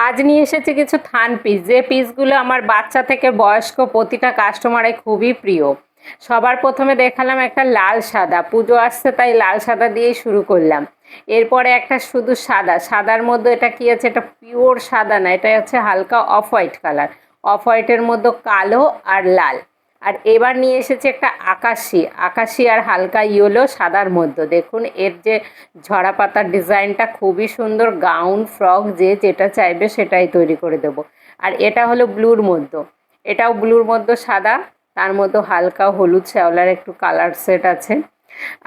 আজ নিয়ে এসেছি কিছু থান পিস, যে পিসগুলো আমার বাচ্চা থেকে বয়স্ক প্রতিটা কাস্টমারের খুবই প্রিয়। সবার প্রথমে দেখালাম একটা লাল সাদা, পুজো আসছে তাই লাল সাদা দিয়েই শুরু করলাম। এরপরে একটা শুধু সাদা, সাদার মধ্যে এটা কি আছে, এটা পিওর সাদা না, এটা হচ্ছে হালকা অফ হোয়াইট কালার, অফ হোয়াইটের মধ্যে কালো আর লাল। আর এবার নিয়ে এসেছি একটা আকাশি, আকাশি আর হালকা ইয়েলো সাদার মধ্যে। দেখুন এর যে ঝরা পাতার ডিজাইনটা খুবই সুন্দর, গাউন ফ্রক যে যেটা চাইবে সেটাই তৈরি করে দেবো। আর এটা হলো ব্লুর মধ্যে, এটাও ব্লুর মধ্যে সাদা, তার মধ্যে হালকা হলুদ শ্যাওলার একটু কালার সেট আছে।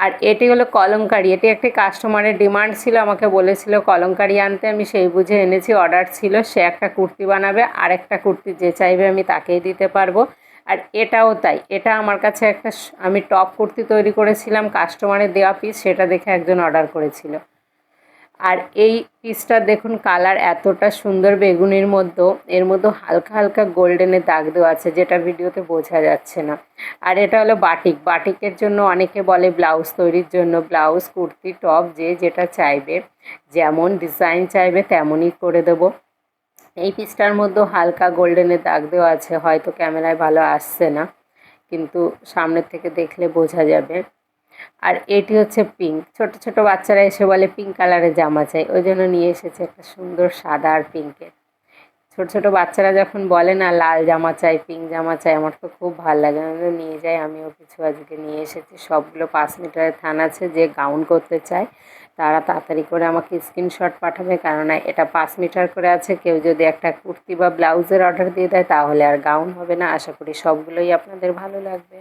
আর এটি হলো কলমকারি, এটি একটি কাস্টমারের ডিমান্ড ছিল, আমাকে বলেছিল কলমকারি আনতে, আমি সেই বুঝে এনেছি। অর্ডার ছিল, সে একটা কুর্তি বানাবে, আর একটা কুর্তি যে চাইবে আমি তাকেই দিতে পারবো। আর এটাও তাই, এটা আমার কাছে একটা আমি টপ কুর্তি তৈরি করেছিলাম, কাস্টমারের দেওয়া পিস, সেটা দেখে একজন অর্ডার করেছিল। আর এই পিসটা দেখুন কালার এতটা সুন্দর বেগুনির মধ্যে, এর মধ্যে হালকা হালকা গোল্ডেনের দাগ দেওয়া আছে যেটা ভিডিওতে বোঝা যাচ্ছে না। আর এটা হলো বাটিক, বাটিকের জন্য অনেকে বলে ব্লাউজ তৈরির জন্য, ব্লাউজ কুর্তি টপ যে যেটা চাইবে, যেমন ডিজাইন চাইবে তেমনই করে দেবো। এই পিসটার মধ্যে হালকা গোল্ডেনের দাগ দেওয়া আছে, হয়তো ক্যামেরায় ভালো আসছে না, কিন্তু সামনের থেকে দেখলে বোঝা যাবে। আর এটি হচ্ছে পিঙ্ক, ছোট ছোট বাচ্চারা এসে বলে পিঙ্ক কালারের জামা চাই, ওই জন্য নিয়ে এসেছে একটা সুন্দর সাদা আর পিঙ্কের। ছোট ছোট বাচ্চারা যখন বলে না লাল জামা চাই, পিঙ্ক জামা চাই, আমার তো খুব ভালো লাগে, আমি নিয়ে যাই। আমিও কিছু আজকে নিয়ে এসেছি, সবগুলো 5 মিটারের থান আছে। যে গাউন করতে চায় তারা তাড়াতাড়ি করে আমাকে স্ক্রিনশট পাঠাবে, কেননা এটা 5 মিটার করে আছে। কেউ যদি একটা কুর্তি বা ব্লাউজের অর্ডার দিয়ে দেয় তাহলে আর গাউন হবে না। আশা করি সবগুলোই আপনাদের ভালো লাগবে।